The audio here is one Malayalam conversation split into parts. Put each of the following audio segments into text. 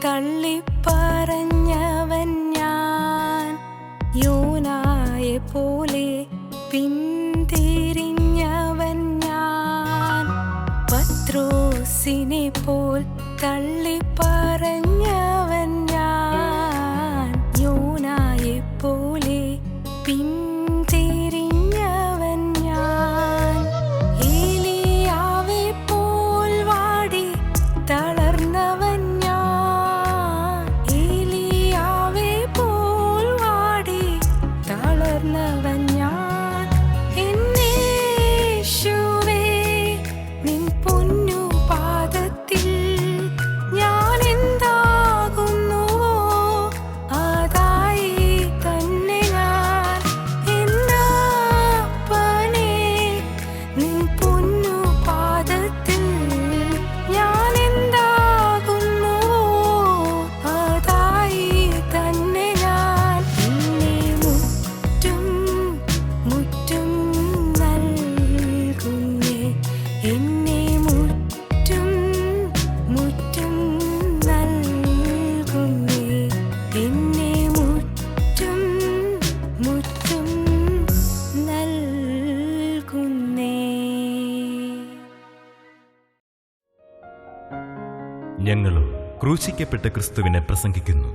തള്ളിപ്പറഞ്ഞവൻ ഞാൻ. യോനായെ പോലെ പിന്തിരിഞ്ഞവൻ ഞാൻ. പത്രോസിനെ പോൽ തള്ളിപ്പറഞ്ഞവൻ ഞാൻ. യോനായെ പോലെ പിന്തിരിഞ്ഞവൻ ഞാൻ. ഏലിയാവെ പോൽ വാടി തളർന്നവൻ ഞാൻ. ഏലിയാവെ പോൽ വാടി തളർന്നവൻ ഞാൻ. എന്നേശുവേ നിൻ പൊന്നു പാദത്തിൽ ഞാൻ എന്താകുന്നുവോ അതായി തന്നെ ഞാൻ. എന്നപ്പനേ നിൻ പൊന്നു പാദത്തിൽ ഞാൻ എന്താകുന്നുവോ അതായി തന്നെ ഞാൻ. എന്നെ മുറ്റും മുറ്റും നൽകുന്നേ. എന്നെ മുറ്റും മുറ്റും നൽകുന്നേ. എന്നെ മുറ്റും മുറ്റും നൽകുന്നേ. ഞങ്ങളോ ക്രൂശിക്കപ്പെട്ട ക്രിസ്തുവിനെ പ്രസംഗിക്കുന്നു.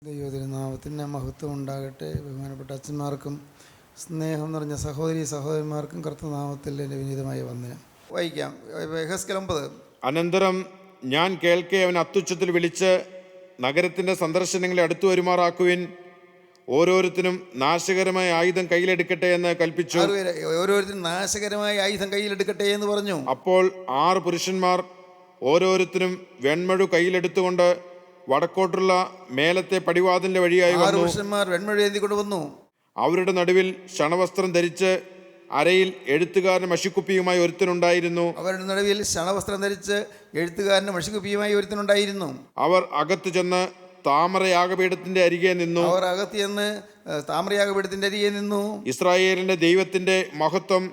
ദൈവതിരുനാമത്തിന് മഹത്വം ഉണ്ടാകട്ടെ. ബഹുമാനപ്പെട്ട അച്ഛന്മാർക്കും സ്നേഹം നിറഞ്ഞ സഹോദരി സഹോദരന്മാർക്കും കർത്തനാമത്തിൽ എൻ്റെ വിനീതമായ വന്ദനം. വായിക്കാം. യെഹെസ്കേൽ 9. അനന്തരം ഞാൻ കേൾക്കെ അവൻ അത്യുച്ചത്തിൽ വിളിച്ച്, നഗരത്തിൻ്റെ സന്ദർശനങ്ങളെ അടുത്തു വരുമാറാക്കുവിൻ, ഓരോരുത്തരും നാശകരമായ ആയുധം കയ്യിലെടുക്കട്ടെ എന്ന് കൽപ്പിച്ചു. ഓരോരുത്തരും നാശകരമായ ആയുധം കയ്യിലെടുക്കട്ടെ എന്ന് പറഞ്ഞു. അപ്പോൾ 6 പുരുഷന്മാർ ഓരോരുത്തരും വെൺമഴു കയ്യിലെടുത്തുകൊണ്ട് വടക്കോട്ടുള്ള മേലത്തെ പടിവാതിലിന്റെ വഴിയായി 6 വന്നു. പുരുഷന്മാർ വെൺമഴി ഏന്തിക്കൊണ്ട് വന്നു. അവരുടെ നടുവിൽ ക്ഷണവസ്ത്രം ധരിച്ച് അരയിൽ എഴുത്തുകാരൻ മഷിക്കുപ്പിയുമായി ഒരുത്തനുണ്ടായിരുന്നു. അവരുടെ നടുവിൽ ശണവസ്ത്രം ധരിച്ച് എഴുത്തുകാരന് മഷിക്കുപ്പിയുമായി ഒരുത്തനുണ്ടായിരുന്നു. അവർ അകത്തു ചെന്ന് താമരയാഗപീഠത്തിന്റെ അരികെ നിന്നു. അവർ അകത്ത് ചെന്ന് താമരയാഗപീഠത്തിന്റെ അരികെ നിന്നു. ഇസ്രായേലിന്റെ ദൈവത്തിന്റെ മഹത്വം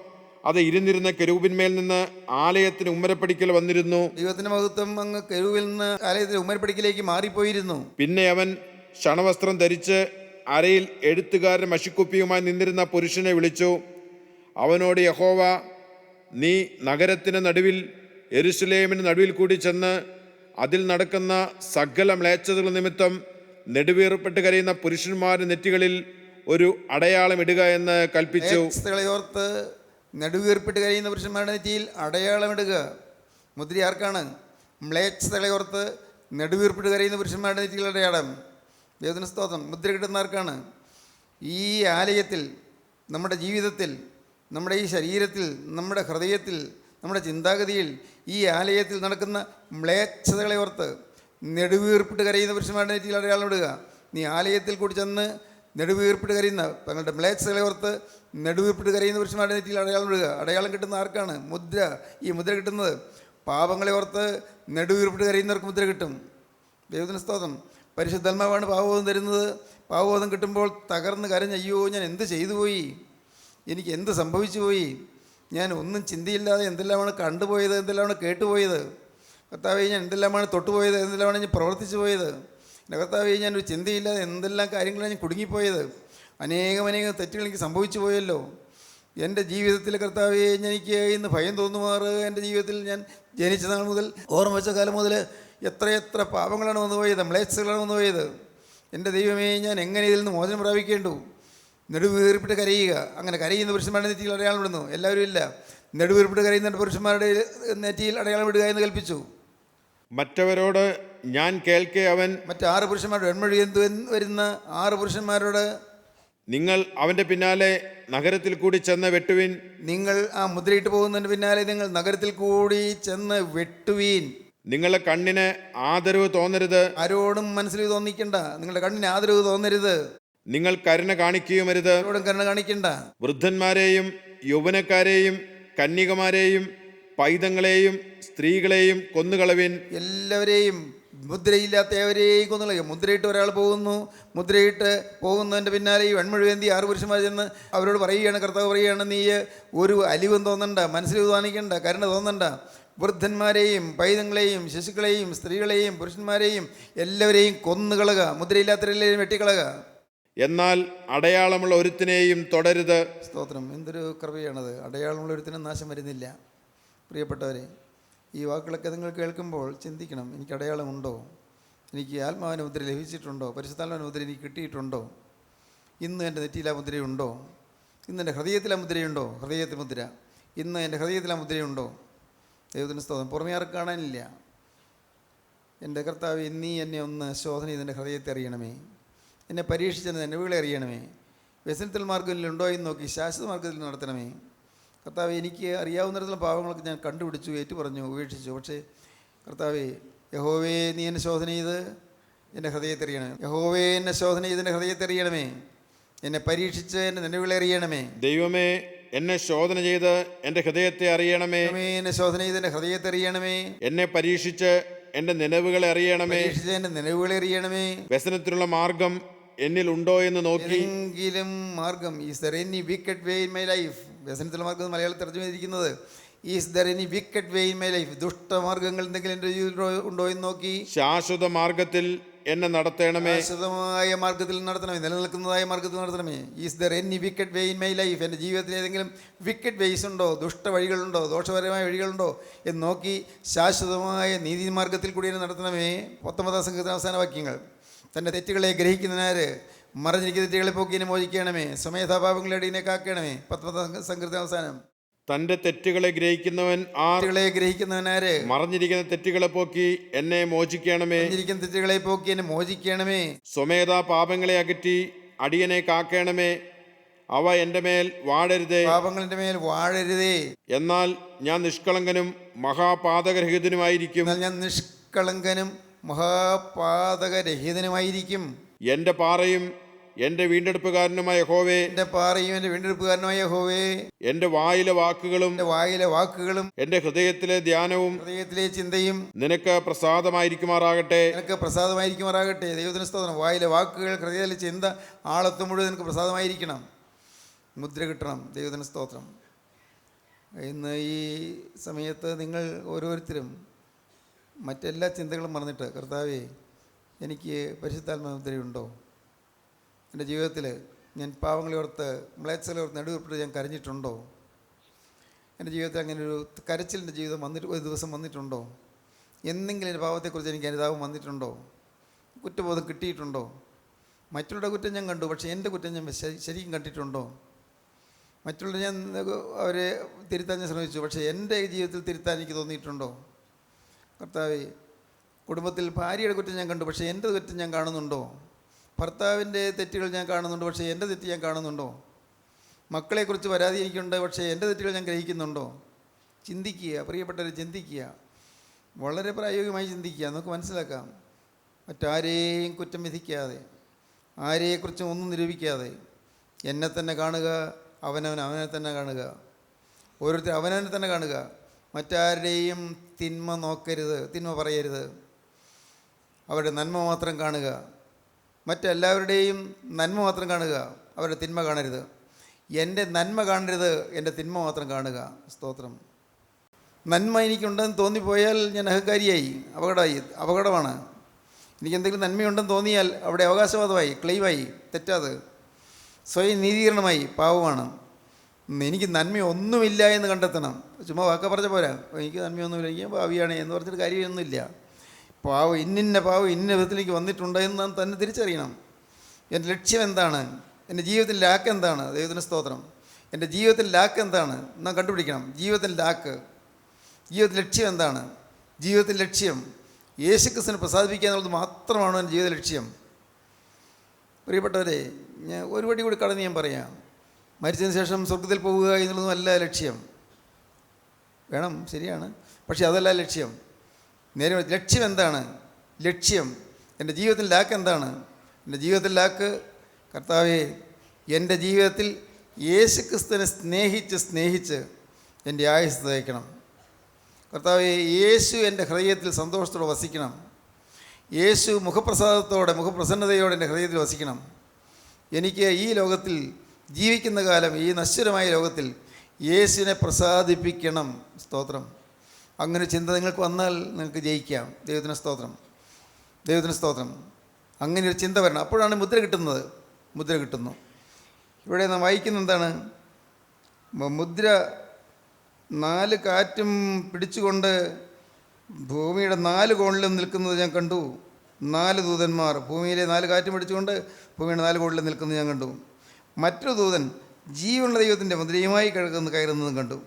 അത് ഇരുന്നിരുന്ന കെരൂബിന്മേൽ നിന്ന് ആലയത്തിന് ഉമ്മരപ്പടിക്കൽ വന്നിരുന്നു. ദൈവത്തിന്റെ മഹത്വം അങ്ങ് കെരൂബിൽ നിന്ന് ആലയത്തിന്റെ ഉമ്മരപ്പടിക്കിലേക്ക് മാറിപ്പോയിരുന്നു. പിന്നെ അവൻ ക്ഷണവസ്ത്രം ധരിച്ച് അരയിൽ എഴുത്തുകാരൻ മഷിക്കുപ്പിയുമായി നിന്നിരുന്ന പുരുഷനെ വിളിച്ചു. അവനോട് യഹോവ, നീ നഗരത്തിന് നടുവിൽ യെരൂശലേമിന് നടുവിൽ കൂടി ചെന്ന് അതിൽ നടക്കുന്ന സകല മ്ലേച്ഛതകൾ നിമിത്തം നെടുവീർപ്പെട്ട് കരയുന്ന പുരുഷന്മാരുടെ നെറ്റികളിൽ ഒരു അടയാളം ഇടുക എന്ന് കൽപ്പിച്ചു. ഓർത്ത് നെടുവീർപ്പെട്ട് കരയുന്ന പുരുഷന്മാരുടെ നെറ്റിയിൽ അടയാളമിടുക. മുദ്ര ആർക്കാണ്? മ്ലേച്ഛതകളെ ഓർത്ത് നെടുവീർപ്പെട്ട് കരയുന്ന പുരുഷന്മാരുടെ നെറ്റിയിൽ അടയാളം. ദൈവത്തിന് സ്തോത്രം. മുദ്ര കിട്ടുന്ന ആർക്കാണ്? ഈ ആലയത്തിൽ, നമ്മുടെ ജീവിതത്തിൽ, നമ്മുടെ ഈ ശരീരത്തിൽ, നമ്മുടെ ഹൃദയത്തിൽ, നമ്മുടെ ചിന്താഗതിയിൽ, ഈ ആലയത്തിൽ നടക്കുന്ന മ്ലേച്ഛതകളെ ഓർത്ത് നെടുവീർപ്പിട്ട് കരയുന്ന പുരുഷന്മാരുടെ നെറ്റിയിൽ അടയാളം ഇടുക. നീ ആലയത്തിൽ കൂടി ചെന്ന് നെടുവീർപ്പിട്ട് കരയുന്ന തങ്ങളുടെ മ്ലേച്ഛതകളെ ഓർത്ത് നെടുവീർപ്പിട്ട് കരയുന്ന പുരുഷന്മാരുടെ നെറ്റിയിൽ അടയാളം ഇടുക. അടയാളം കിട്ടുന്ന ആർക്കാണ്? മുദ്ര. ഈ മുദ്ര കിട്ടുന്നത് പാപങ്ങളെ ഓർത്ത് നെടുവീർപ്പിട്ട് കരയുന്നവർക്ക് മുദ്ര കിട്ടും. ദൈവത്തിന് സ്തോത്രം. പരിശുദ്ധാത്മാവാണ് പാവബോധം തരുന്നത്. പാവബോധം കിട്ടുമ്പോൾ തകർന്ന് കരഞ്ഞ്, അയ്യോ ഞാൻ എന്ത് ചെയ്തു പോയി, എനിക്ക് എന്ത് സംഭവിച്ചു പോയി, ഞാൻ ഒന്നും ചിന്തയില്ലാതെ എന്തെല്ലാമാണ് കണ്ടുപോയത്, എന്തെല്ലാമാണ് കേട്ടുപോയത്, കർത്താവേ ഞാൻ എന്തെല്ലാമാണ് തൊട്ടുപോയത്, എന്തെല്ലാമാണ് ഞാൻ പ്രവർത്തിച്ചു പോയത്, എൻ്റെ കർത്താവേ ഞാൻ ഒരു ചിന്തയില്ലാതെ എന്തെല്ലാം കാര്യങ്ങളാണ് ഞാൻ കുടുങ്ങിപ്പോയത്, അനേകം തെറ്റുകൾ എനിക്ക് സംഭവിച്ചു പോയല്ലോ. എൻ്റെ ജീവിതത്തിൽ കർത്താവേ എനിക്ക് ഇന്ന് ഭയം തോന്നുമാറ് എൻ്റെ ജീവിതത്തിൽ ഞാൻ ജനിച്ച നാൾ മുതൽ ഓർമ്മ വെച്ച കാലം മുതൽ എത്രയെത്ര പാപങ്ങളാണ് വന്നുപോയത്, മ്ലേച്ഛതകളാണ് വന്നുപോയത്. എൻ്റെ ദൈവമേ, ഞാൻ എങ്ങനെ ഇതിൽ നിന്ന് മോചനം പ്രാപിക്കേണ്ടു? നെടുവീർപ്പിട്ട് കരയുക. അങ്ങനെ കരയുന്ന പുരുഷന്മാരുടെ നെറ്റിയിൽ അടയാളം ഇടുന്നു. എല്ലാവരും ഇല്ല. നെടുവീർപ്പിട്ട് കരയുന്ന പുരുഷന്മാരുടെ നെറ്റിയിൽ അടയാളം ഇടുക എന്ന് കൽപ്പിച്ചു. മറ്റവരോട് ഞാൻ കേൾക്കെ അവൻ, മറ്റ് 6 പുരുഷന്മാരുടെ വെൺമഴി വരുന്ന 6 പുരുഷന്മാരോട്, നിങ്ങൾ അവൻ്റെ പിന്നാലെ നഗരത്തിൽ കൂടി ചെന്ന് വെട്ടുവിൻ. നിങ്ങൾ ആ മുദ്രയിട്ട് പോകുന്നതിന് പിന്നാലെ നിങ്ങൾ നഗരത്തിൽ കൂടി ചെന്ന് വെട്ടുവീൻ. നിങ്ങളുടെ കണ്ണിന് ആദരവ് തോന്നരുത്. ആരോടും മനസ്സിൽ തോന്നിക്കണ്ട. നിങ്ങളുടെ കണ്ണിന് ആദരവ് തോന്നരുത്. നിങ്ങൾ കരുണ കാണിക്കുകയുമരുത്. ആരോടും കരുണ കാണിക്കണ്ട. വൃദ്ധന്മാരെയും യൗവനക്കാരെയും കന്യകമാരെയും പൈതങ്ങളെയും സ്ത്രീകളെയും കൊന്നുകളവിൻ. എല്ലാവരെയും, മുദ്രയില്ലാത്ത ഏവരെയും കൊന്നുകളയും. മുദ്രയിട്ട് ഒരാൾ പോകുന്നു. മുദ്രയിട്ട് പോകുന്നതിൻ്റെ പിന്നാലെ ഈ വെൺമഴുവേന്തി 6 പുരുഷന്മാർ ചെന്ന് അവരോട് പറയുകയാണ്, കർത്താവ് പറയുകയാണ്, നീ ഒരു അലിവും തോന്നണ്ട, മനസ്സിൽ തോന്നിക്കണ്ട, കരുണ തോന്നണ്ട, വൃദ്ധന്മാരെയും പൈതങ്ങളെയും ശിശുക്കളെയും സ്ത്രീകളെയും പുരുഷന്മാരെയും എല്ലാവരെയും കൊന്നുകളക, മുദ്രയില്ലാത്തവരെല്ലാവരെയും വെട്ടിക്കളക. എന്നാൽ അടയാളമുള്ള ഒരുത്തിനെയും തുടരുത്. സ്തോത്രം. എന്തൊരു കൃപയാണത്! അടയാളമുള്ള ഒരുത്തിനും നാശം വരുന്നില്ല. പ്രിയപ്പെട്ടവരെ, ഈ വാക്കുകളൊക്കെ നിങ്ങൾ കേൾക്കുമ്പോൾ ചിന്തിക്കണം, എനിക്ക് അടയാളമുണ്ടോ? എനിക്ക് ആത്മാവിൻ്റെ മുദ്ര ലഭിച്ചിട്ടുണ്ടോ? പരിശുദ്ധാത്മാവിൻ്റെ മുദ്ര എനിക്ക് കിട്ടിയിട്ടുണ്ടോ? ഇന്ന് എൻ്റെ നെറ്റിയിലെ മുദ്രയുണ്ടോ? ഇന്ന് എൻ്റെ ഹൃദയത്തിലെ മുദ്രയുണ്ടോ? ഹൃദയത്തിൽ മുദ്ര ഇന്ന് എൻ്റെ ഹൃദയത്തിലെ മുദ്രയുണ്ടോ? ദൈവത്തിന് സ്തോത്രം. പുറമേ ആർക്ക് കാണാനില്ല. എൻ്റെ കർത്താവ്, നീ എന്നെ ഒന്ന് ശോധന ചെയ്ത് എൻ്റെ ഹൃദയത്തെ അറിയണമേ. എന്നെ പരീക്ഷിച്ചെന്നെ നിലവുകളെ അറിയണമേ. വ്യസനത്തിൽ മാർഗ്ഗത്തിലുണ്ടോ എന്ന് നോക്കി ശാശ്വത മാർഗ്ഗത്തിൽ നടത്തണമേ. കർത്താവെ, എനിക്ക് അറിയാവുന്നിടത്തോളം പാവങ്ങളൊക്കെ ഞാൻ കണ്ടുപിടിച്ചു, ഏറ്റുപറഞ്ഞു, ഉപേക്ഷിച്ചു. പക്ഷേ കർത്താവെ, യഹോവേ, നീ എന്നെ ശോധന ചെയ്ത് എൻ്റെ ഹൃദയത്തെ അറിയണമേ. യഹോവേ, എന്നെ ശോധന ചെയ്ത് എൻ്റെ ഹൃദയത്തെ അറിയണമേ. എന്നെ പരീക്ഷിച്ച് എൻ്റെ നിലവുകളെ അറിയണമേ. ദൈവമേ, എന്നെ ശോധന ചെയ്ത് എൻ്റെ ഹൃദയത്തെ അറിയണമേ. എന്നെ ശോധന ചെയ്ത് എൻ്റെ ഹൃദയത്തെ അറിയണമേ. എന്നെ പരീക്ഷിച്ച് എൻ്റെ നിലവുകളെ അറിയണമേ. പരീക്ഷിച്ച് എൻ്റെ നിലവുകളെ അറിയണമേ. വ്യസനത്തിനുള്ള മാർഗം എന്നിൽ ഉണ്ടോ എന്ന് നോക്കി. ഏതെങ്കിലും മാർഗം, is there any wicked way in my life. വ്യസനത്തിലുള്ള മാർഗം മലയാളത്തിൽ തർജ്ജമ ചെയ്തിരിക്കുന്നത് is there any wicked way in my life. ദുഷ്ടമാർഗ്ഗങ്ങൾ എന്തെങ്കിലും എൻ്റെ ജീവിതത്തിൽ ഉണ്ടോ എന്ന് നോക്കി ശാശ്വത മാർഗത്തിൽ എന്നെ നടത്തണമേ. ശാശ്വതമായ മാർഗ്ഗത്തിൽ നടത്തണമേ, നിലനിൽക്കുന്നതായ മാർഗ്ഗത്തിൽ നടത്തണമേ. Is there any wicked way in my life. എൻ്റെ ജീവിതത്തിൽ ഏതെങ്കിലും വിക്കറ്റ് വേസ് ഉണ്ടോ, ദുഷ്ട വഴികളുണ്ടോ, ദോഷപരമായ വഴികളുണ്ടോ എന്ന് നോക്കി ശാശ്വതമായ നീതി മാർഗ്ഗത്തിൽ കൂടി എന്നെ നടത്തണമേ. 19 സംഘത്തിന് അവസാന വാക്യങ്ങൾ. തൻ്റെ തെറ്റുകളെ ഗ്രഹിക്കുന്നതിനാര് മറഞ്ഞിരിക്കുന്ന തെറ്റുകളെ പോക്കി എന്നെ മോചിക്കണമേ. സ്വമേധാപാപങ്ങളുടെ അടിയെ കാക്കണമേ. 19 സംഘത്തിന് അവസാനം. തൻ്റെ തെറ്റുകളെ ഗ്രഹിക്കുന്നവൻ ഗ്രഹിക്കുന്നവനാര് മറഞ്ഞിരിക്കുന്ന തെറ്റുകളെ പോക്കി എന്നെ മോചിക്കണമേ. തെറ്റുകളെ പോക്കി എന്നെ മോചിക്കണമേ. സ്വമേധ പാപങ്ങളെ അകറ്റി അടിയനെ കാക്കണമേ. അവ എൻ്റെ മേൽ വാഴരുതേ. പാപങ്ങളുടെ മേൽ വാഴരുതേ. എന്നാൽ ഞാൻ നിഷ്കളങ്കനും മഹാപാതകരഹിതനുമായിരിക്കും. ഞാൻ നിഷ്കളങ്കനും മഹാപാതകരഹിതനുമായിരിക്കും. എൻ്റെ പാറയും എൻ്റെ വീണ്ടെടുപ്പുകാരനുമായ യഹോവേ. എൻ്റെ പാറയും എൻ്റെ വീണ്ടെടുപ്പുകാരനുമായ യഹോവേ. എൻ്റെ വായിലെ വാക്കുകളും എൻ്റെ ഹൃദയത്തിലെ ധ്യാനവും ഹൃദയത്തിലെ ചിന്തയും നിനക്ക് പ്രസാദമായിരിക്കുമാറാകട്ടെ. ദൈവത്തിന് സ്തോത്രം. വായിലെ വാക്കുകൾ, ഹൃദയത്തിലെ ചിന്ത, ആളത്ത് മുഴുവൻ നിനക്ക് പ്രസാദമായിരിക്കണം. മുദ്ര കിട്ടണം. ദൈവത്തിന് സ്തോത്രം. ഇന്ന് ഈ സമയത്ത് നിങ്ങൾ ഓരോരുത്തരും മറ്റെല്ലാ ചിന്തകളും മറന്നിട്ട്, കർത്താവേ, എനിക്ക് പരിശുദ്ധാത്മാ മുദ്രയുണ്ടോ? എൻ്റെ ജീവിതത്തിൽ ഞാൻ പാവങ്ങളെ ഓർത്ത്, മ്ലേച്ഛതകളെ ഓർത്ത് നടുവിൽപ്പെട്ട് ഞാൻ കരഞ്ഞിട്ടുണ്ടോ? എൻ്റെ ജീവിതത്തിൽ അങ്ങനെ ഒരു കരച്ചിലിൻ്റെ ജീവിതം ഒരു ദിവസം വന്നിട്ടുണ്ടോ? എന്തെങ്കിലും എൻ്റെ പാവത്തെക്കുറിച്ച് എനിക്ക് അനുതാപം വന്നിട്ടുണ്ടോ? കുറ്റബോധം കിട്ടിയിട്ടുണ്ടോ? മറ്റുള്ളവരുടെ കുറ്റം ഞാൻ കണ്ടു, പക്ഷേ എൻ്റെ കുറ്റം ഞാൻ ശരിക്കും കണ്ടിട്ടുണ്ടോ? മറ്റുള്ളവർ ഞാൻ അവരെ തിരുത്താൻ ഞാൻ ശ്രമിച്ചു, പക്ഷേ എൻ്റെ ജീവിതത്തിൽ തിരുത്താൻ എനിക്ക് തോന്നിയിട്ടുണ്ടോ? കർത്താവേ, കുടുംബത്തിൽ ഭാര്യയുടെ കുറ്റം ഞാൻ കണ്ടു, പക്ഷേ എൻ്റെ കുറ്റം ഞാൻ കാണുന്നുണ്ടോ? ഭർത്താവിൻ്റെ തെറ്റുകൾ ഞാൻ കാണുന്നുണ്ട്, പക്ഷേ എൻ്റെ തെറ്റ് ഞാൻ കാണുന്നുണ്ടോ? മക്കളെക്കുറിച്ച് പരാതി എനിക്കുണ്ട്, പക്ഷേ എൻ്റെ തെറ്റുകൾ ഞാൻ ഗ്രഹിക്കുന്നുണ്ടോ? ചിന്തിക്കുക, പ്രിയപ്പെട്ടവർ, ചിന്തിക്കുക. വളരെ പ്രായോഗികമായി ചിന്തിക്കുക. നമുക്ക് മനസ്സിലാക്കാം. മറ്റാരെയും കുറ്റം വിധിക്കാതെ, ആരെക്കുറിച്ചും ഒന്നും നിരൂപിക്കാതെ എന്നെ തന്നെ കാണുക, അവനെ തന്നെ കാണുക. ഓരോരുത്തർ അവനവനെ തന്നെ കാണുക. മറ്റാരുടെയും തിന്മ നോക്കരുത്, തിന്മ പറയരുത്. അവരുടെ നന്മ മാത്രം കാണുക. മറ്റെല്ലാവരുടെയും നന്മ മാത്രം കാണുക, അവരുടെ തിന്മ കാണരുത്. എൻ്റെ നന്മ കാണരുത്, എൻ്റെ തിന്മ മാത്രം കാണുക. സ്തോത്രം. നന്മ എനിക്കുണ്ടെന്ന് തോന്നിപ്പോയാൽ ഞാൻ അഹങ്കാരിയായി, അപകടമാണ്. എനിക്കെന്തെങ്കിലും നന്മയുണ്ടെന്ന് തോന്നിയാൽ അവിടെ അവകാശവാദമായി, ക്ലെയിമായി, തെറ്റാത്, സ്വയം നീതീകരണമായി, പാവമാണ്. എനിക്ക് നന്മയൊന്നുമില്ല എന്ന് കണ്ടെത്തണം. ചുമ്മാ വാക്ക പറഞ്ഞ പോരാ, എനിക്ക് നന്മയൊന്നുമില്ല, എനിക്ക് ഭാവിയാണ് എന്ന് പറഞ്ഞിട്ട് കാര്യമൊന്നുമില്ല. ഇന്ന പാവം ഇന്ന വിധത്തിലേക്ക് വന്നിട്ടുണ്ട് എന്ന് നാം തന്നെ തിരിച്ചറിയണം. എൻ്റെ ലക്ഷ്യം എന്താണ്? എൻ്റെ ജീവിതത്തിൽ ലാക്ക് എന്താണ്? ദൈവത്തിന് സ്തോത്രം. എൻ്റെ ജീവിതത്തിൽ ലാക്ക് എന്താണ് നാം കണ്ടുപിടിക്കണം. ജീവിതത്തിൽ ലക്ഷ്യം എന്താണ്? ജീവിതത്തിൽ ലക്ഷ്യം യേശുക്രിസ്തുവിനെ പ്രസാദിപ്പിക്കുക എന്നുള്ളത് മാത്രമാണ് എൻ്റെ ജീവിത ലക്ഷ്യം. പ്രിയപ്പെട്ടവരെ, ഞാൻ ഒരു വടി കൂടി കടന്ന് ഞാൻ പറയാം. മരിച്ചതിന് ശേഷം സ്വർഗത്തിൽ പോവുക എന്നുള്ളതും അല്ല ലക്ഷ്യം. വേണം, ശരിയാണ്, പക്ഷേ അതല്ല ലക്ഷ്യം. നേരെ ലക്ഷ്യം എന്താണ്? ലക്ഷ്യം എൻ്റെ ജീവിതത്തിൽ ലാക്ക് എന്താണ്? എൻ്റെ ജീവിതത്തിൽ ലാക്ക്, കർത്താവേ, എൻ്റെ ജീവിതത്തിൽ യേശുക്രിസ്തുവിനെ സ്നേഹിച്ച് എൻ്റെ ആയുസ്സ് തയ്ക്കണം. കർത്താവേ, യേശു എൻ്റെ ഹൃദയത്തിൽ സന്തോഷത്തോടെ വസിക്കണം. യേശു മുഖപ്രസന്നതയോടെ എൻ്റെ ഹൃദയത്തിൽ വസിക്കണം. എനിക്ക് ഈ ലോകത്തിൽ ജീവിക്കുന്ന കാലം, ഈ നശ്വരമായ ലോകത്തിൽ യേശുവിനെ പ്രസാദിപ്പിക്കണം. സ്തോത്രം. അങ്ങനെ ചിന്ത നിങ്ങൾക്ക് വന്നാൽ നിങ്ങൾക്ക് ജയിക്കാം. ദൈവത്തിന് സ്തോത്രം, ദൈവത്തിന് സ്തോത്രം. അങ്ങനെ ഒരു ചിന്ത വരണം, അപ്പോഴാണ് മുദ്ര കിട്ടുന്നത്. മുദ്ര കിട്ടുന്നു. ഇവിടെ നാം വായിക്കുന്ന എന്താണ്? മുദ്ര 4 കാറ്റും പിടിച്ചുകൊണ്ട് ഭൂമിയുടെ 4 കോണിലും നിൽക്കുന്നത് ഞാൻ കണ്ടു. 4 ദൂതന്മാർ ഭൂമിയിലെ 4 കാറ്റും പിടിച്ചുകൊണ്ട് ഭൂമിയുടെ 4 കോണിലും നിൽക്കുന്നത് ഞാൻ കണ്ടു. മറ്റൊരു ദൂതൻ ജീവനുള്ള ദൈവത്തിൻ്റെ മുദ്രയുമായി കയറുന്നതും കണ്ടു.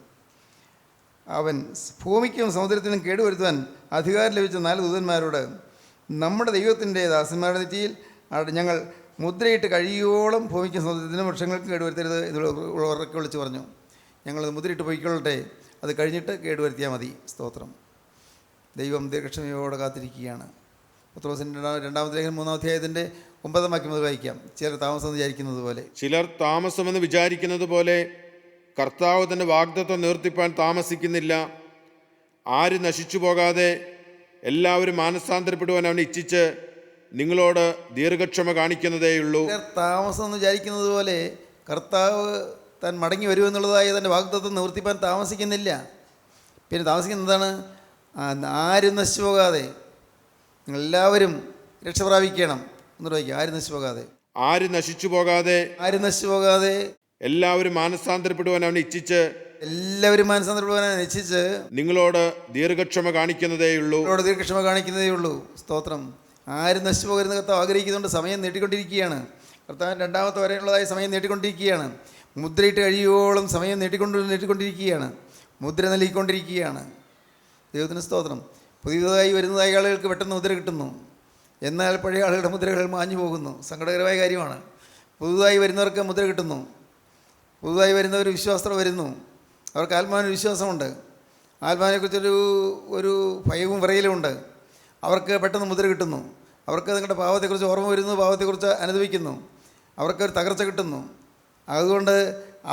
അവൻ ഭൂമിക്കും സമുദ്രത്തിനും കേടുവരുത്തുവാൻ അധികാരം ലഭിച്ച 4 ദൂതന്മാരോട്, നമ്മുടെ ദൈവത്തിൻ്റെ ദാസന്മാരുടെ നെറ്റിയിൽ ഞങ്ങൾ മുദ്രയിട്ട് കഴിയോളം ഭൂമിക്കും സമുദ്രത്തിനും വൃക്ഷങ്ങൾക്കും കേടുവരുത്തരുത് എന്നുള്ള ഉറക്കെ വിളിച്ച് പറഞ്ഞു. ഞങ്ങളത് മുദ്രയിട്ട് പോയിക്കൊള്ളട്ടെ, അത് കഴിഞ്ഞിട്ട് കേടുവരുത്തിയാൽ മതി. സ്തോത്രം. ദൈവം ദീർഘക്ഷമയോടെ കാത്തിരിക്കുകയാണ്. പത്രോസിൻ്റെ 2-ാമത്തെ ലേഖനം 3-ാം അധ്യായത്തിൻ്റെ 9-ാം വാക്യം മുതൽ വായിക്കാം. ചിലർ താമസം വിചാരിക്കുന്നത് പോലെ ചിലർ താമസമെന്ന് വിചാരിക്കുന്നത് പോലെ കർത്താവ് തൻ്റെ വാഗ്ദത്തം നിവർത്തിപ്പാൻ താമസിക്കുന്നില്ല. ആര് നശിച്ചു പോകാതെ എല്ലാവരും മാനസാന്തരപ്പെടുവാൻ അവൻ ഇച്ഛിച്ച് നിങ്ങളോട് ദീർഘക്ഷമ കാണിക്കുന്നതേയുള്ളൂ. ചിലർ താമസം എന്ന് വിചാരിക്കുന്നത് പോലെ കർത്താവ് താൻ മടങ്ങി വരുമെന്നുള്ളതായ തൻ്റെ വാഗ്ദത്തം നിവർത്തിപ്പാൻ താമസിക്കുന്നില്ല. പിന്നെ താമസിക്കുന്നതാണ്? ആരും നശിച്ചു പോകാതെ നിങ്ങളെല്ലാവരും രക്ഷ പ്രാപിക്കണം എന്ന് പറയും. ആരും നശിച്ചു പോകാതെ, ആരും നശിച്ചു പോകാതെ, ആരും നശിച്ചു പോകാതെ എല്ലാവരും മാനസാന്തരപ്പെടുവാൻ അവൻ ഇച്ഛിച്ച്, എല്ലാവരും മാനസാന്തരപ്പെടുവാൻ ഇച്ഛിച്ച് നിങ്ങളോട് ദീർഘക്ഷമ കാണിക്കുന്നതേയുള്ളൂ. നിങ്ങളോട് ദീർഘക്ഷമ കാണിക്കുന്നതേ ഉള്ളൂ. സ്തോത്രം. ആരും നശിച്ചു പോകരുന്ന കർത്താവ് ആഗ്രഹിക്കുന്നുണ്ട്. സമയം നീട്ടിക്കൊണ്ടിരിക്കുകയാണ്. കർത്താവിന് 2-ാമത്തെ വരെയുള്ളതായ സമയം നീട്ടിക്കൊണ്ടിരിക്കുകയാണ്. മുദ്രയിട്ട് കഴിയോളം സമയം നീട്ടിക്കൊണ്ടിരിക്കുകയാണ്. മുദ്ര നൽകിക്കൊണ്ടിരിക്കുകയാണ്. ദൈവത്തിന് സ്തോത്രം. പുതിയതായി വരുന്നതായ ആളുകൾക്ക് പെട്ടെന്ന് മുദ്ര കിട്ടുന്നു, എന്നാൽ പഴയ ആളുകളുടെ മുദ്രകൾ മാഞ്ഞു പോകുന്നു. സങ്കടകരമായ കാര്യമാണ്. പുതുതായി വരുന്നവർക്ക് മുദ്ര കിട്ടുന്നു. പുതുതായി വരുന്നവർ വിശ്വാസത്തോടെ വരുന്നു. അവർക്ക് ആത്മാവിന് വിശ്വാസമുണ്ട്. ആത്മാവിനെക്കുറിച്ചൊരു ഭയവും വിറയലുമുണ്ട്. അവർക്ക് പെട്ടെന്ന് മുദ്ര കിട്ടുന്നു. അവർക്ക് നിങ്ങളുടെ പാവത്തെക്കുറിച്ച് ഓർമ്മ വരുന്നു, പാവത്തെക്കുറിച്ച് അനുഭവിക്കുന്നു. അവർക്കൊരു തകർച്ച കിട്ടുന്നു. അതുകൊണ്ട്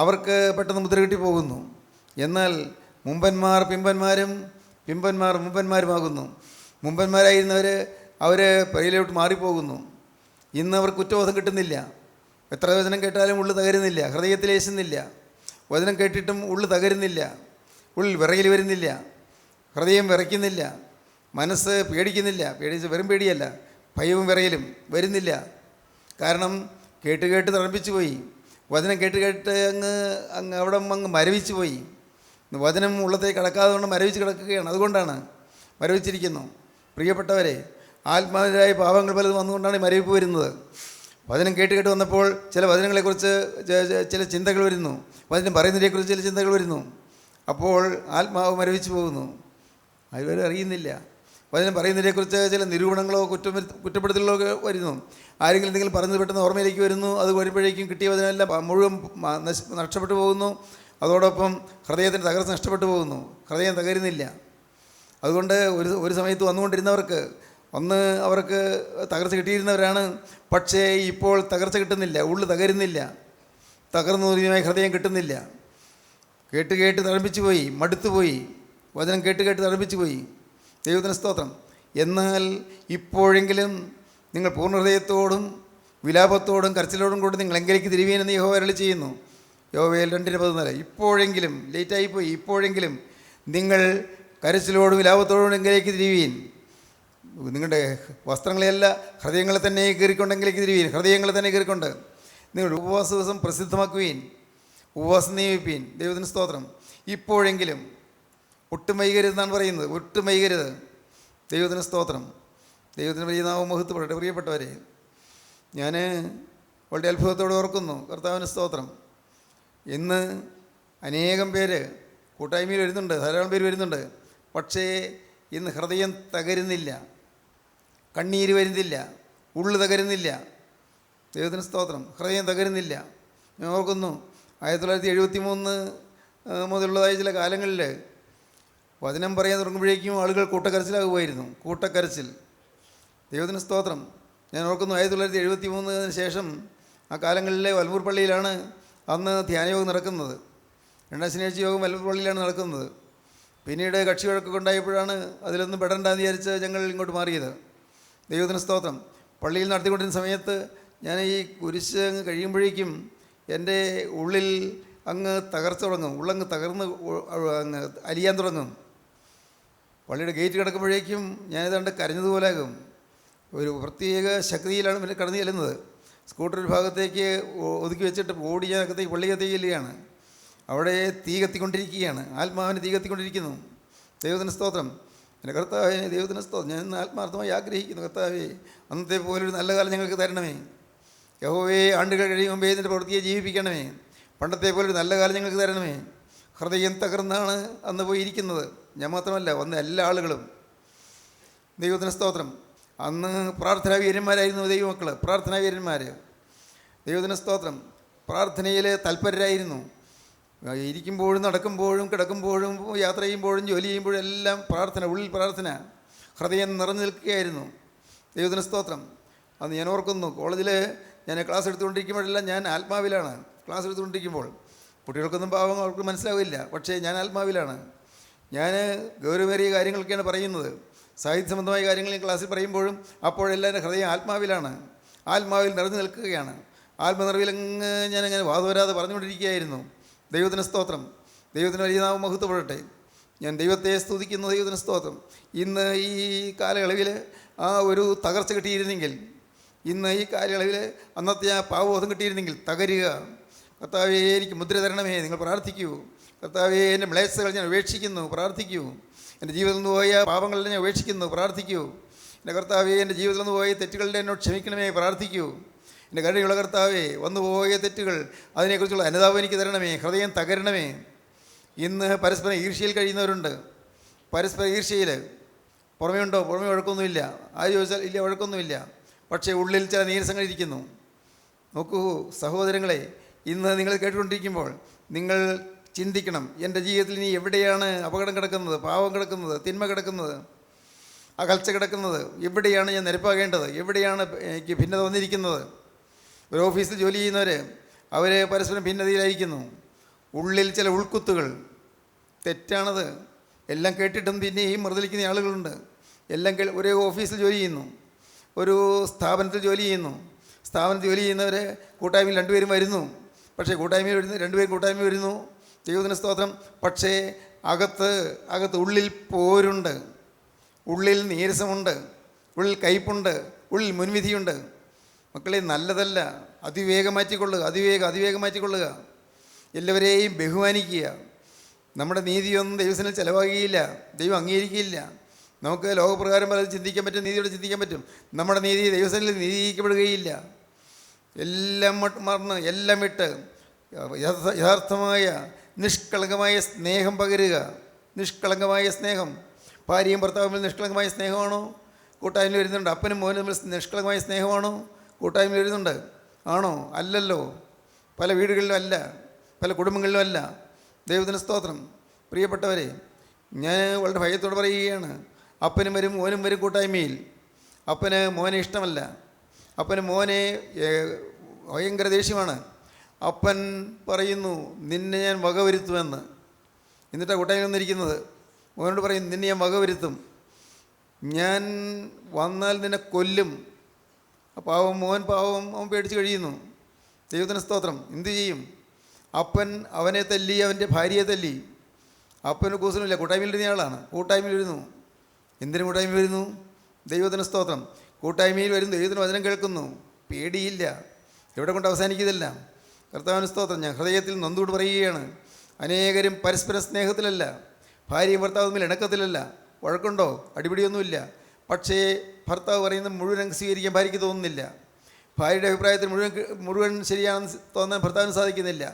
അവർക്ക് പെട്ടെന്ന് മുദ്ര കിട്ടിപ്പോകുന്നു. എന്നാൽ മുമ്പന്മാർ പിമ്പന്മാരും പിമ്പന്മാർ മുമ്പന്മാരുമാകുന്നു. മുമ്പന്മാരായിരുന്നവർ അവർ പരയിലോട്ട് മാറിപ്പോകുന്നു. ഇന്ന് അവർ കുറ്റബോധം കിട്ടുന്നില്ല. എത്ര വചനം കേട്ടാലും ഉള്ളു തകരുന്നില്ല, ഹൃദയത്തിലേശുന്നില്ല. വചനം കേട്ടിട്ടും ഉള്ളു തകരുന്നില്ല, ഉള്ളിൽ വിറയിൽ വരുന്നില്ല, ഹൃദയം വിറയ്ക്കുന്നില്ല, മനസ്സ് പേടിക്കുന്നില്ല. വെറും പേടിയല്ല, ഭയവും വിറയലും വരുന്നില്ല. കാരണം കേട്ട് തറപ്പിച്ചു പോയി. വചനം കേട്ട് അവിടെ മരവിച്ചു പോയി. വചനം ഉള്ളത്തേക്ക് കടക്കാതെ കൊണ്ട് മരവിച്ച് കിടക്കുകയാണ്. അതുകൊണ്ടാണ് മരവിച്ചിരിക്കുന്നു. പ്രിയപ്പെട്ടവരെ, ആത്മാവിനായ പാപങ്ങൾ പലതും വന്നുകൊണ്ടാണ് ഈ മരവിപ്പ് വരുന്നത്. വചനം കേട്ട് വന്നപ്പോൾ ചില വചനങ്ങളെക്കുറിച്ച് ചില ചിന്തകൾ വരുന്നു. വചനം പറയുന്നതിനെക്കുറിച്ച് ചില ചിന്തകൾ വരുന്നു. അപ്പോൾ ആത്മാവ് മരവിച്ചു പോകുന്നു. അതുവരെ അറിയുന്നില്ല. വചനം പറയുന്നതിനെക്കുറിച്ച് ചില നിരൂപണങ്ങളോ കുറ്റപ്പെടുത്തലുകളോ വരുന്നു. ആരെങ്കിലും എന്തെങ്കിലും പറഞ്ഞത് പെട്ടെന്ന് ഓർമ്മയിലേക്ക് വരുന്നു. അത് വരുമ്പോഴേക്കും കിട്ടിയ വചനമെല്ലാം മുഴുവൻ നഷ്ടപ്പെട്ടു പോകുന്നു. അതോടൊപ്പം ഹൃദയത്തിന് തകർച്ച നഷ്ടപ്പെട്ടു പോകുന്നു. ഹൃദയം തകരുന്നില്ല. അതുകൊണ്ട് ഒരു സമയത്ത് വന്നുകൊണ്ടിരുന്നവർക്ക് അവർക്ക് തകർച്ച കിട്ടിയിരുന്നവരാണ്. പക്ഷേ ഇപ്പോൾ തകർച്ച കിട്ടുന്നില്ല, ഉള്ളു തകരുന്നില്ല, തകർന്നുമായ ഹൃദയം കിട്ടുന്നില്ല. കേട്ട് തഴമ്പിച്ചു പോയി, മടുത്തുപോയി. വചനം കേട്ട് തഴമ്പിച്ചു പോയി. ദൈവത്തിന് സ്തോത്രം. എന്നാൽ ഇപ്പോഴെങ്കിലും നിങ്ങൾ പൂർണ്ണ ഹൃദയത്തോടും വിലാപത്തോടും കരച്ചിലോടും കൂടി നിങ്ങൾ എങ്കിലേക്ക് തിരിവീനെന്ന് യഹോവ അരുളി ചെയ്യുന്നു. യോവേൽ 2:14. ഇപ്പോഴെങ്കിലും, ലേറ്റായിപ്പോയി, ഇപ്പോഴെങ്കിലും നിങ്ങൾ കരച്ചിലോടും വിലാപത്തോടും എങ്കിലേക്ക് തിരിവീൻ. നിങ്ങളുടെ വസ്ത്രങ്ങളെയല്ല, ഹൃദയങ്ങളെ തന്നെ കീറിക്കൊണ്ടെങ്കിലേക്ക് തിരിവീൻ. ഹൃദയങ്ങളെ തന്നെ കീറിക്കൊണ്ട് നിങ്ങൾ ഉപവാസ ദിവസം പ്രസിദ്ധമാക്കുവീൻ, ഉപവാസം നിയമിപ്പീൻ. ദൈവത്തിന് സ്തോത്രം. ഇപ്പോഴെങ്കിലും ഒട്ടും വൈകരുതെന്നാണ് പറയുന്നത്. ഒട്ടും വൈകരുത്. ദൈവത്തിന് സ്തോത്രം. ദൈവത്തിന് വലിയ നാമം മഹത്വപ്പെടട്ടെ. പ്രിയപ്പെട്ടവരെ, ഞാൻ വളരെ അത്ഭുതത്തോടെ ഓർക്കുന്നു. കർത്താവിന് സ്തോത്രം. ഇന്ന് അനേകം പേര് കൂട്ടായ്മയിൽ വരുന്നുണ്ട്, ധാരാളം പേര് വരുന്നുണ്ട്. പക്ഷേ ഇന്ന് ഹൃദയം തകരുന്നില്ല, കണ്ണീര് വരുന്നില്ല, ഉള്ളു തകരുന്നില്ല. ദൈവത്തിന് സ്തോത്രം. ഹൃദയം തകരുന്നില്ല. ഞാൻ ഓർക്കുന്നു 1973 മുതലുള്ളതായ ചില കാലങ്ങളിൽ വചനം പറയാൻ തുടങ്ങുമ്പോഴേക്കും ആളുകൾ കൂട്ടക്കരച്ചിലാകുമായിരുന്നു. കൂട്ടക്കരച്ചിൽ. ദൈവത്തിന് സ്തോത്രം. ഞാൻ ഓർക്കുന്നു 1973 ശേഷം ആ കാലങ്ങളിലെ വൽമൂർ പള്ളിയിലാണ് അന്ന് ധ്യാനയോഗം നടക്കുന്നത്. 2ാം ശനിയാഴ്ച യോഗം വൽമൂർ പള്ളിയിലാണ് നടക്കുന്നത്. പിന്നീട് കക്ഷി വഴക്കൊക്കെ ഉണ്ടായപ്പോഴാണ് അതിലൊന്നും പെടണ്ടെന്ന് വിചാരിച്ച് ഞങ്ങൾ ഇങ്ങോട്ട് മാറിയത്. ദൈവത്തിന് സ്തോത്രം. പള്ളിയിൽ നടത്തിക്കൊണ്ടിരുന്ന സമയത്ത് ഞാൻ ഈ കുരിശ് അങ്ങ് കഴിയുമ്പോഴേക്കും എൻ്റെ ഉള്ളിൽ അങ്ങ് തകർച്ച തുടങ്ങും. ഉള്ളങ്ങ് തകർന്ന് അങ്ങ് അലിയാൻ തുടങ്ങും. പള്ളിയുടെ ഗേറ്റ് കിടക്കുമ്പോഴേക്കും ഞാനിതാണ്ട് കരഞ്ഞതുപോലാകും. ഒരു പ്രത്യേക ശക്തിയിലാണ് പിന്നെ കടന്നു ചെല്ലുന്നത്. സ്കൂട്ടർ ഒരു ഭാഗത്തേക്ക് ഒതുക്കി വെച്ചിട്ട് ഓടി ഞാൻ അകത്തേക്ക് പള്ളിക്കത്തേക്ക് ചെല്ലുകയാണ്. അവിടെ തീ കത്തിക്കൊണ്ടിരിക്കുകയാണ്, ആത്മാവിന് തീ കത്തിക്കൊണ്ടിരിക്കുന്നു. ദൈവത്തിന് സ്തോത്രം. എൻ്റെ കർത്താവേ, ദൈവത്തിന് സ്തോത്രം. ഞാൻ ഇന്ന് ആത്മാർത്ഥമായി ആഗ്രഹിക്കുന്നു, കർത്താവേ, അന്നത്തെ പോലൊരു നല്ല കാലം ഞങ്ങൾക്ക് തരണമേ. യഹോവേ, ആണ്ടുകൾ കഴിയും മുമ്പേ ഇതിൻ്റെ പ്രവൃത്തിയെ ജീവിപ്പിക്കണമേ. പണ്ടത്തെ പോലൊരു നല്ല കാലം ഞങ്ങൾക്ക് തരണമേ. ഹൃദയം തകർന്നാണ് അന്ന് പോയിരിക്കുന്നത്. ഞാൻ മാത്രമല്ല, വന്ന എല്ലാ ആളുകളും. ദൈവത്തിന് സ്തോത്രം. അന്ന് പ്രാർത്ഥനാ വീരന്മാരായിരുന്നു ദൈവമക്കൾ, പ്രാർത്ഥനാ വീരന്മാർ. ദൈവത്തിന് സ്തോത്രം. പ്രാർത്ഥനയിൽ തൽപരരായിരുന്നു. ഇരിക്കുമ്പോഴും നടക്കുമ്പോഴും കിടക്കുമ്പോഴും യാത്ര ചെയ്യുമ്പോഴും ജോലി ചെയ്യുമ്പോഴും എല്ലാം പ്രാർത്ഥന, ഉള്ളിൽ പ്രാർത്ഥന, ഹൃദയം നിറഞ്ഞു നിൽക്കുകയായിരുന്നു. ദൈവത്തിന് സ്തോത്രം. അന്ന് ഞാൻ ഓർക്കുന്നു, കോളേജിൽ ഞാൻ ക്ലാസ് എടുത്തുകൊണ്ടിരിക്കുമ്പോഴെല്ലാം ഞാൻ ആത്മാവിലാണ് ക്ലാസ് എടുത്തുകൊണ്ടിരിക്കുമ്പോൾ. കുട്ടികൾക്കൊന്നും പാവം അവർക്ക് മനസ്സിലാവില്ല, പക്ഷേ ഞാൻ ആത്മാവിലാണ്. ഞാൻ ഗൗരവമേറിയ കാര്യങ്ങളൊക്കെയാണ് പറയുന്നത്. സാഹിത്യ സംബന്ധമായ കാര്യങ്ങൾ ഞാൻ ക്ലാസ്സിൽ പറയുമ്പോഴും അപ്പോഴെല്ലാം എൻ്റെ ഹൃദയം ആത്മാവിലാണ്, ആത്മാവിൽ നിറഞ്ഞു നിൽക്കുകയാണ്. ആത്മനിറവിലങ്ങ് ഞാനങ്ങനെ വാദവരാതെ പറഞ്ഞുകൊണ്ടിരിക്കുകയായിരുന്നു. ദൈവത്തിന് സ്തോത്രം. ദൈവത്തിന് വലിയ നാമം മഹത്വപ്പെടട്ടെ. ഞാൻ ദൈവത്തെ സ്തുതിക്കുന്നു. ദൈവത്തിന് സ്തോത്രം. ഇന്ന് ഈ കാലയളവിൽ ആ ഒരു തകർച്ച കിട്ടിയിരുന്നെങ്കിൽ, ഇന്ന് ഈ കാലയളവിൽ അന്നത്തെ ആ പാവബോധം കിട്ടിയിരുന്നെങ്കിൽ തകരുക. കർത്താവേ, എനിക്ക് മുദ്ര തരണമേ, നിങ്ങൾ പ്രാർത്ഥിക്കൂ. കർത്താവേ, എൻ്റെ മ്ലേച്ഛതകൾ ഞാൻ ഉപേക്ഷിക്കുന്നു, പ്രാർത്ഥിക്കൂ. എൻ്റെ ജീവിതത്തിൽ നിന്ന് പോയ പാപങ്ങളെല്ലാം ഞാൻ ഉപേക്ഷിക്കുന്നു, പ്രാർത്ഥിക്കൂ. എൻ്റെ കർത്താവേ, എൻ്റെ ജീവിതത്തിൽ നിന്ന് പോയ തെറ്റുകളുടെ എന്നോട് ക്ഷമിക്കണമേ, പ്രാർത്ഥിക്കൂ. എൻ്റെ കരുണയുള്ള കർത്താവേ, വന്നുപോയ തെറ്റുകൾ അതിനെക്കുറിച്ചുള്ള അനുതാപം എനിക്ക് തരണമേ, ഹൃദയം തകരണമേ. ഇന്ന് പരസ്പരം ഈർഷ്യയിൽ കഴിയുന്നവരുണ്ട്. പരസ്പര ഈർഷ്യയിൽ പുറമേ ഉണ്ടോ? പുറമേ വഴക്കൊന്നുമില്ല. ആര് ചോദിച്ചാൽ ഇല്ല, വഴക്കൊന്നുമില്ല. പക്ഷേ ഉള്ളിൽ ചില നീരസങ്ങൾ ഇരിക്കുന്നു. നോക്കൂ സഹോദരങ്ങളെ, ഇന്ന് നിങ്ങൾ കേട്ടുകൊണ്ടിരിക്കുമ്പോൾ നിങ്ങൾ ചിന്തിക്കണം, എൻ്റെ ജീവിതത്തിൽ ഇനി എവിടെയാണ് അപകടം കിടക്കുന്നത്, പാവം കിടക്കുന്നത്, തിന്മ കിടക്കുന്നത്, അകൽച്ച കിടക്കുന്നത്? എവിടെയാണ് ഞാൻ നിരപ്പാകേണ്ടത്? എവിടെയാണ് എനിക്ക് ഭിന്നത വന്നിരിക്കുന്നത്? ഒരു ഓഫീസിൽ ജോലി ചെയ്യുന്നവർ അവർ പരസ്പരം ഭിന്നതയിലായിരിക്കുന്നു. ഉള്ളിൽ ചില ഉൾക്കുത്തുകൾ. തെറ്റാണത്. എല്ലാം കേട്ടിട്ടും പിന്നെയും മറുതലിക്കുന്ന ആളുകളുണ്ട്. എല്ലാം ഒരേ ഓഫീസിൽ ജോലി ചെയ്യുന്നു, ഒരു സ്ഥാപനത്തിൽ ജോലി ചെയ്യുന്നു. സ്ഥാപനത്തിൽ ജോലി ചെയ്യുന്നവർ കൂട്ടായ്മയിൽ രണ്ടുപേരും വരുന്നു. പക്ഷേ കൂട്ടായ്മയിൽ വരുന്നു, രണ്ടുപേരും കൂട്ടായ്മ വരുന്നു. ദൈവത്തിന് സ്തോത്രം. പക്ഷേ അകത്ത് ഉള്ളിൽ പോരുണ്ട്, ഉള്ളിൽ നീരസമുണ്ട്, ഉള്ളിൽ കയ്പുണ്ട്, ഉള്ളിൽ മുൻവിധിയുണ്ട്. മക്കളെ, നല്ലതല്ല. അതിവേഗം മാറ്റിക്കൊള്ളുക, അതിവേഗം മാറ്റിക്കൊള്ളുക. എല്ലാവരെയും ബഹുമാനിക്കുക. നമ്മുടെ നീതിയൊന്നും ദൈവത്തിന് ചിലവാകുകയില്ല, ദൈവം അംഗീകരിക്കുകയില്ല. നമുക്ക് ലോകപ്രകാരം പലതും ചിന്തിക്കാൻ പറ്റും, നീതിയോടെ ചിന്തിക്കാൻ പറ്റും. നമ്മുടെ നീതി ദൈവസനിൽ നീതിക്കപ്പെടുകയില്ല. എല്ലാം മറന്ന് എല്ലാം വിട്ട് യഥാർത്ഥമായ നിഷ്കളങ്കമായ സ്നേഹം പകരുക. നിഷ്കളങ്കമായ സ്നേഹം. ഭാര്യയും ഭർത്താവും തമ്മിൽ നിഷ്കളങ്കമായ സ്നേഹമാണോ? കൂട്ടായ്മയിൽ വരുന്നുണ്ട്. അപ്പനും മോനും തമ്മിൽ നിഷ്കളങ്കമായ സ്നേഹമാണോ? കൂട്ടായ്മയിൽ വരുന്നുണ്ട്. ആണോ? അല്ലല്ലോ. പല വീടുകളിലും അല്ല, പല കുടുംബങ്ങളിലും അല്ല. ദൈവത്തിന് സ്തോത്രം. പ്രിയപ്പെട്ടവരെ, ഞാൻ വളരെ ഭയത്തോടെ പറയുകയാണ്, അപ്പനും വരും മോനും വരും കൂട്ടായ്മയിൽ. അപ്പന് മോനെ ഇഷ്ടമല്ല, അപ്പന് മോനെ ഭയങ്കര ദേഷ്യമാണ്. അപ്പൻ പറയുന്നു, നിന്നെ ഞാൻ വകവരുത്തുമെന്ന്. എന്നിട്ടാണ് കൂട്ടായ്മ വന്നിരിക്കുന്നത്. മോനോട് പറയും, നിന്നെ ഞാൻ വകവരുത്തും, ഞാൻ വന്നാൽ നിന്നെ കൊല്ലും. മോൻ അവൻ പേടിച്ച് കഴിയുന്നു. ദൈവത്തിന് സ്തോത്രം. എന്തു ചെയ്യും? അപ്പൻ അവനെ തല്ലി, അവൻ്റെ ഭാര്യയെ തല്ലി. അപ്പന് കൂസലുമില്ല, കൂട്ടായ്മയിൽ ഇരുന്ന ആളാണ്. കൂട്ടായ്മയിൽ വരുന്നു. എന്തിനു കൂട്ടായ്മ വരുന്നു? ദൈവത്തിന് സ്തോത്രം. കൂട്ടായ്മയിൽ വരുന്നു, ദൈവത്തിന് വചനം കേൾക്കുന്നു. പേടിയില്ല. എവിടെ കൊണ്ട് അവസാനിക്കുന്നില്ല. കർത്താവിന് സ്തോത്രം. ഞാൻ ഹൃദയത്തിൽ നൊന്തുകൊണ്ട് പറയുകയാണ്, അനേകരും പരസ്പര സ്നേഹത്തിലല്ല, ഭാര്യയും ഭർത്താവ് തമ്മിൽ ഇണക്കത്തിലല്ല. വഴക്കുണ്ടോ? അടിപിടിയൊന്നുമില്ല. പക്ഷേ ഭർത്താവ് പറയുന്നത് മുഴുവൻ സ്വീകരിക്കാൻ ഭാര്യയ്ക്ക് തോന്നുന്നില്ല. ഭാര്യയുടെ അഭിപ്രായത്തിൽ മുഴുവൻ ശരിയാണെന്ന് തോന്നാൻ ഭർത്താവിന് സാധിക്കുന്നില്ല.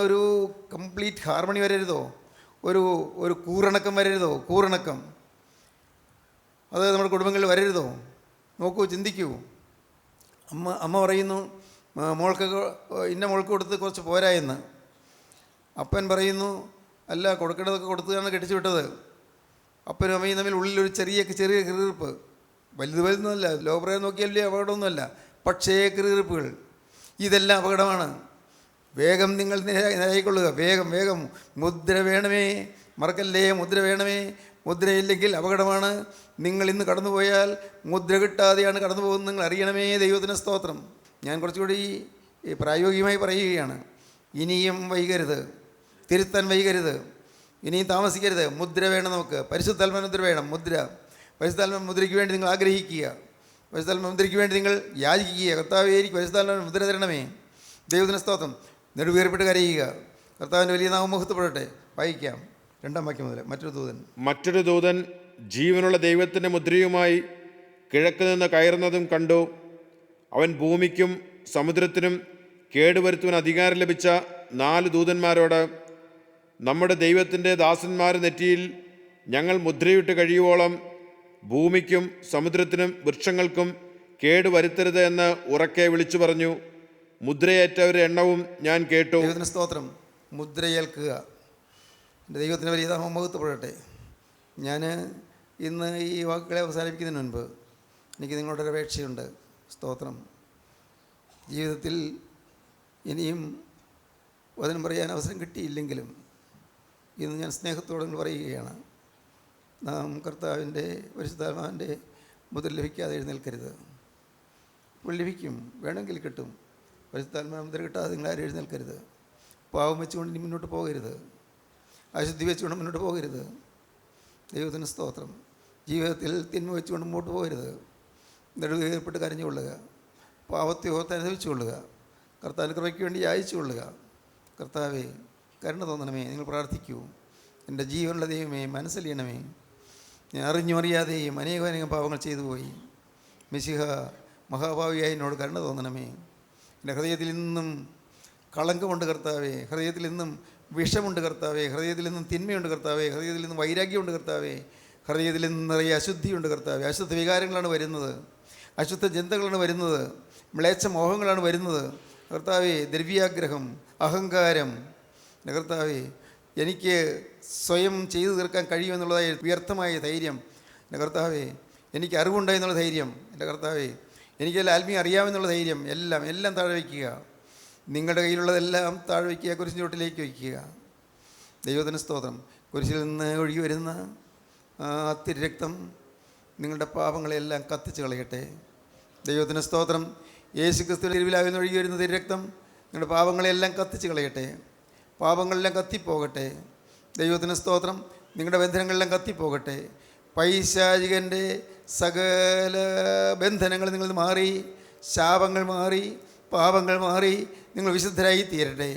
ഒരു കംപ്ലീറ്റ് ഹാർമണി വരരുതോ? ഒരു കൂറിണക്കം വരരുതോ? കൂറിണക്കം അത് നമ്മുടെ കുടുംബങ്ങളിൽ വരരുതോ? നോക്കൂ, ചിന്തിക്കൂ. അമ്മ പറയുന്നു, മോൾക്ക് മോൾക്ക് കൊടുത്ത് കുറച്ച് പോരാ എന്ന്. അപ്പൻ പറയുന്നു, അല്ല, കൊടുക്കേണ്ടതൊക്കെ കൊടുത്തതാണ് കെട്ടിച്ചു വിട്ടത്. അപ്പനും അമ്മയും തമ്മിൽ ഉള്ളിലൊരു ചെറിയ കിറുകിറുപ്പ്. വലുതൊന്നുമല്ല, ലോകപ്രകാരം നോക്കിയാലേ അപകടമൊന്നുമല്ല, പക്ഷേ കിറുകിറുപ്പുകൾ. ഇതെല്ലാം അപകടമാണ്. വേഗം നിങ്ങൾ നേരായിക്കൊള്ളുക. വേഗം മുദ്ര വേണമേ, മറക്കല്ലേ, മുദ്ര വേണമേ. മുദ്രയില്ലെങ്കിൽ അപകടമാണ്. നിങ്ങൾ ഇന്ന് കടന്നുപോയാൽ മുദ്ര കിട്ടാതെയാണ് കടന്നു പോകുന്നത്. നിങ്ങൾ അറിയണമേ. ദൈവത്തിന് സ്തോത്രം. ഞാൻ കുറച്ചുകൂടി പ്രായോഗികമായി പറയുകയാണ്. ഇനിയും വൈകരുത്, തിരുത്താൻ വൈകരുത്. ഇനിയും താമസിക്കരുത്. മുദ്ര വേണം നമുക്ക്. പരിശുദ്ധാത്മ മുദ്ര വേണം. മുദ്ര, പരിശുദ്ധാത്മ മുദ്രയ്ക്ക് വേണ്ടി നിങ്ങൾ ആഗ്രഹിക്കുക. പരിശുദ്ധാത്മ മുദ്രയ്ക്ക് വേണ്ടി നിങ്ങൾ യാചിക്കുക. കർത്താവേ, എനിക്ക് പരിശുദ്ധാത്മ മുദ്ര തരണമേ. ദൈവത്തിന് സ്തോത്രം. നെടുവേർപ്പെട്ട് കരയുക. കർത്താവിൻ്റെ വലിയ നാമം മഹത്വപ്പെടട്ടെ. വായിക്കാം 2-ാം വാക്യം മുതൽ. മറ്റൊരു ദൂതൻ ജീവനുള്ള ദൈവത്തിൻ്റെ മുദ്രയുമായി കിഴക്ക് നിന്ന് കയറുന്നതും കണ്ടു. അവൻ ഭൂമിക്കും സമുദ്രത്തിനും കേടുവരുത്തുവാൻ അധികാരം ലഭിച്ച 4 ദൂതന്മാരോട്, നമ്മുടെ ദൈവത്തിൻ്റെ ദാസന്മാരുടെ നെറ്റിയിൽ ഞങ്ങൾ മുദ്രയിട്ട് കഴിയുവോളം ഭൂമിക്കും സമുദ്രത്തിനും വൃക്ഷങ്ങൾക്കും കേടുവരുത്തരുത് എന്ന് ഉറക്കെ വിളിച്ചു പറഞ്ഞു. മുദ്രയേറ്റവരുടെ എണ്ണവും ഞാൻ കേട്ടു. ദൈവത്തിന് സ്തോത്രം. മുദ്രയേൽക്കുക. എൻ്റെ ദൈവത്തിന് വലിയ നാമം മഹത്വപ്പെടട്ടെ. ഞാൻ ഇന്ന് ഈ വാക്കുകളെ അവസാനിപ്പിക്കുന്നതിന് മുൻപ് എനിക്ക് നിങ്ങളോടൊരു അപേക്ഷയുണ്ട്. സ്തോത്രം. ജീവിതത്തിൽ ഇനിയും വചനം പറയാൻ അവസരം കിട്ടിയില്ലെങ്കിലും ഇന്ന് ഞാൻ സ്നേഹത്തോടെ പറയുകയാണ്. നാം കർത്താവിൻ്റെ പരിശുദ്ധാത്മാവിൻ്റെ മുദ്ര ലഭിക്കാതെ എഴുന്നേൽക്കരുത്. ഇപ്പോൾ ലഭിക്കും, വേണമെങ്കിൽ കിട്ടും. പരിശുദ്ധാത്മാ മുദ്ര കിട്ടാതെ നിങ്ങളാരും എഴുന്നേൽക്കരുത്. പാവം വെച്ചുകൊണ്ട് ഇനി മുന്നോട്ട് പോകരുത്. അശുദ്ധി വെച്ചുകൊണ്ട് മുന്നോട്ട് പോകരുത്. ദൈവത്തിന് സ്തോത്രം. ജീവിതത്തിൽ തിന്മ വെച്ചുകൊണ്ട് മുമ്പോട്ട് പോകരുത്. നെടുവേർപ്പെട്ട് കരഞ്ഞുകൊള്ളുക. പാവത്തെ ഓർത്ത് അനുഭവിച്ചുകൊള്ളുക. കർത്താവിൻ്റെ കൃപയ്ക്ക് വേണ്ടി യാചിച്ചുകൊള്ളുക. കർത്താവേ, കരുണ തോന്നണമേ. നിങ്ങൾ പ്രാർത്ഥിക്കൂ. എൻ്റെ ജീവനുള്ള ദൈവമേ, മനസ്സലിയണമേ. ഞാൻ അറിഞ്ഞും അറിയാതെയും അനേകം പാവങ്ങൾ ചെയ്തു പോയി. മിശിഹ മഹാഭാവിയായി എന്നോട് കരുണ തോന്നണമേ. എൻ്റെ ഹൃദയത്തിൽ ഇന്നും കളങ്കമുണ്ട് കർത്താവേ. ഹൃദയത്തിൽ ഇന്നും വിഷമുണ്ട് കർത്താവേ. ഹൃദയത്തിൽ നിന്നും തിന്മയുണ്ട് കർത്താവേ. ഹൃദയത്തിൽ നിന്നും വൈരാഗ്യമുണ്ട് കർത്താവേ. ഹൃദയത്തിൽ നിന്ന് നിറയെ അശുദ്ധിയുണ്ട് കർത്താവേ. അശുദ്ധ വികാരങ്ങളാണ് വരുന്നത്. അശുദ്ധ ചിന്തകളാണ് വരുന്നത്. മ്ലേച്ഛ മോഹങ്ങളാണ് വരുന്നത് കർത്താവേ. ദ്രവ്യാഗ്രഹം, അഹങ്കാരം. കർത്താവേ, എനിക്ക് സ്വയം ചെയ്തു തീർക്കാൻ കഴിയുമെന്നുള്ളതായ വ്യർത്ഥമായ ധൈര്യം. എൻ്റെ കർത്താവേ, എനിക്ക് അറിവുണ്ടായെന്നുള്ള ധൈര്യം. എൻ്റെ കർത്താവേ, എനിക്കെല്ലാം ആത്മീയം അറിയാമെന്നുള്ള ധൈര്യം എല്ലാം താഴെ വയ്ക്കുക. നിങ്ങളുടെ കയ്യിലുള്ളതെല്ലാം താഴെ വയ്ക്കുക. കുരിശിൻ്റെ ചോട്ടിലേക്ക് വയ്ക്കുക. ദൈവത്തിന് സ്തോത്രം. കുരിശിൽ നിന്ന് ഒഴുകി വരുന്ന തിരുരക്തം നിങ്ങളുടെ പാപങ്ങളെല്ലാം കത്തിച്ച് കളയട്ടെ. ദൈവത്തിന് സ്തോത്രം. യേശു ക്രിസ്തുവിൻ്റെ തിരുവിലാകുന്ന ഒഴുകി വരുന്ന തിരുരക്തം നിങ്ങളുടെ പാപങ്ങളെല്ലാം കത്തിച്ച് കളയട്ടെ. പാപങ്ങളെല്ലാം കത്തിപ്പോകട്ടെ. ദൈവത്തിന് സ്തോത്രം. നിങ്ങളുടെ ബന്ധനങ്ങളെല്ലാം കത്തിപ്പോകട്ടെ. പൈശാചികൻ്റെ സകല ബന്ധനങ്ങൾ നിങ്ങൾ മാറി, ശാപങ്ങൾ മാറി, പാപങ്ങൾ മാറി നിങ്ങൾ വിശുദ്ധരായി തീരട്ടെ.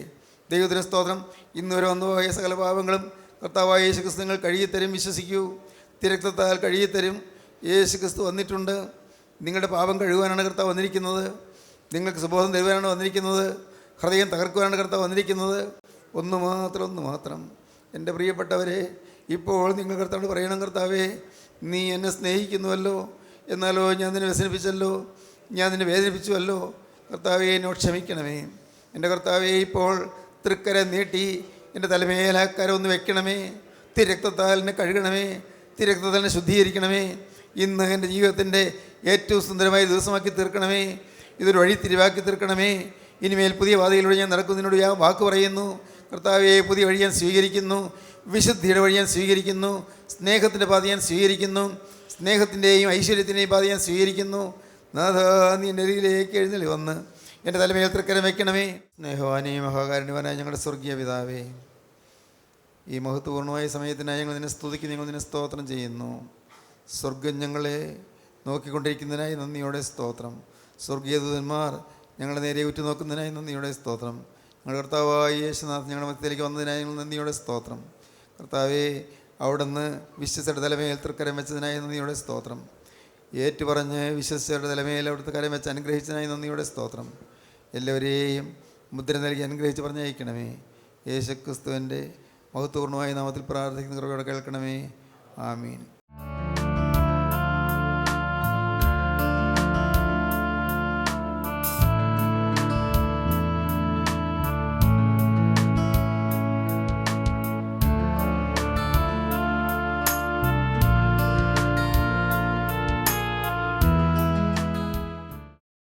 ദൈവത്തിന് സ്തോത്രം. ഇന്നുവരെ വന്നുപോയ സകല പാപങ്ങളും കർത്താവായ യേശു ക്രിസ്തു നിങ്ങൾ കഴുകിത്തരും. വിശ്വസിക്കൂ. തിരക്തത്താൽ കഴുകിത്തരും. യേശു ക്രിസ്തു വന്നിട്ടുണ്ട്. നിങ്ങളുടെ പാപം കഴുകുവാനാണ് കർത്താവ് വന്നിരിക്കുന്നത്. നിങ്ങൾക്ക് സുബോധം തരുവാനാണ് വന്നിരിക്കുന്നത്. ഹൃദയം തകർക്കുവാനാണ് കർത്താവ് വന്നിരിക്കുന്നത്. ഒന്ന് മാത്രം എൻ്റെ പ്രിയപ്പെട്ടവരെ, ഇപ്പോൾ നിങ്ങൾ കർത്താവോട് പറയണം, കർത്താവേ, നീ എന്നെ സ്നേഹിക്കുന്നുവല്ലോ, എന്നാലോ ഞാൻ നിന്നെ വ്യസനിപ്പിച്ചല്ലോ, ഞാൻ നിന്നെ വേദനിപ്പിച്ചുവല്ലോ. കർത്താവേ, എന്നോട് ക്ഷമിക്കണമേ. എൻ്റെ കർത്താവേ, ഇപ്പോൾ തൃക്കര നീട്ടി എൻ്റെ തലമേലാക്കര ഒന്ന് വെക്കണമേ. തിരക്തത്താൽ എന്നെ കഴുകണമേ. തിരക്തത്താൽ എന്നെ ശുദ്ധീകരിക്കണമേ. ഇന്ന് എൻ്റെ ജീവിതത്തിൻ്റെ ഏറ്റവും സുന്ദരമായ ദിവസമാക്കി തീർക്കണമേ. ഇതൊരു വഴി തിരിവാക്കി തീർക്കണമേ. ഇനിമേൽ പുതിയ പാതയിലൂടെ ഞാൻ നടക്കുന്നതിനോട് ഞാൻ വാക്ക് പറയുന്നു. കർത്താവേ, പുതിയ വഴി ഞാൻ സ്വീകരിക്കുന്നു. വിശുദ്ധിയുടെ വഴി ഞാൻ സ്വീകരിക്കുന്നു. സ്നേഹത്തിൻ്റെ പാത ഞാൻ സ്വീകരിക്കുന്നു. സ്നേഹത്തിൻ്റെയും ഐശ്വര്യത്തിൻ്റെയും പാത ഞാൻ സ്വീകരിക്കുന്നു. നാഥാ, നീ എൻ്റെ അരികിലേക്ക് എഴുന്നള്ളി വന്ന് എൻ്റെ തലമേൽ തൃക്കരം വയ്ക്കണമേ. സ്നേഹവാനെയും മഹാകാരുണ്യവാനായ ഞങ്ങളുടെ സ്വർഗീയ പിതാവേ, ഈ മഹത്വപൂർണ്ണമായ സമയത്തിനായി ഞങ്ങൾ നിന്നെ സ്തുതിക്കുന്നു. ഞങ്ങൾ നിന്നെ സ്തോത്രം ചെയ്യുന്നു. സ്വർഗം ഞങ്ങളെ നോക്കിക്കൊണ്ടിരിക്കുന്നതിനായി നന്ദിയോടെ സ്തോത്രം. സ്വർഗീയ ദൂതന്മാർ ഞങ്ങളുടെ നേരെ ഉറ്റുനോക്കുന്നതിനായി നന്ദിയോടെ സ്തോത്രം. ഞങ്ങളുടെ കർത്താവായ യേശുനാഥ് ഞങ്ങളുടെ മധ്യത്തിലേക്ക് വന്നതിനായി ഞങ്ങൾ നന്ദിയോടെ സ്തോത്രം. കർത്താവേ, അവിടുന്ന് വിശ്വസിയുടെ തലമേൽ തൃക്കരം വെച്ചതിനായി നന്ദിയോടെ സ്തോത്രം. ഏറ്റുപറഞ്ഞ് വിശ്വസിച്ചവരുടെ തലമേൽ അവിടുത്തെ കരം വെച്ച് അനുഗ്രഹിച്ചതിനായി നന്ദിയോടെ സ്തോത്രം. എല്ലാവരെയും മുദ്ര നൽകി അനുഗ്രഹിച്ച് പറഞ്ഞയക്കണമേ. യേശുക്രിസ്തുവിൻ്റെ മഹത്വപൂർണ്ണമായ നാമത്തിൽ പ്രാർത്ഥിക്കുന്ന കൃപയോടെ കേൾക്കണമേ. ആമീൻ.